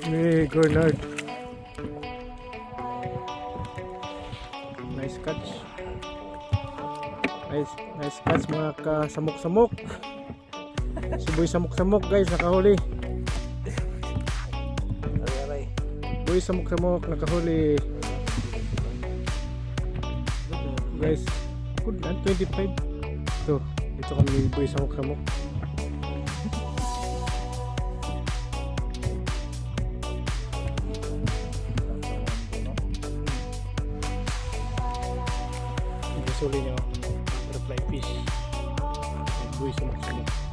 Ni Gurnard. Nice catch. Nice catch mga kasamok-samok. Si Boy samok-samok guys, nakahuli. Boy samok-samok, nakahuli. Guys, good na, 25. Ito, dito kami ni Boy samok-samok. Suli niyo, butterfly fish. Boy samok-samok.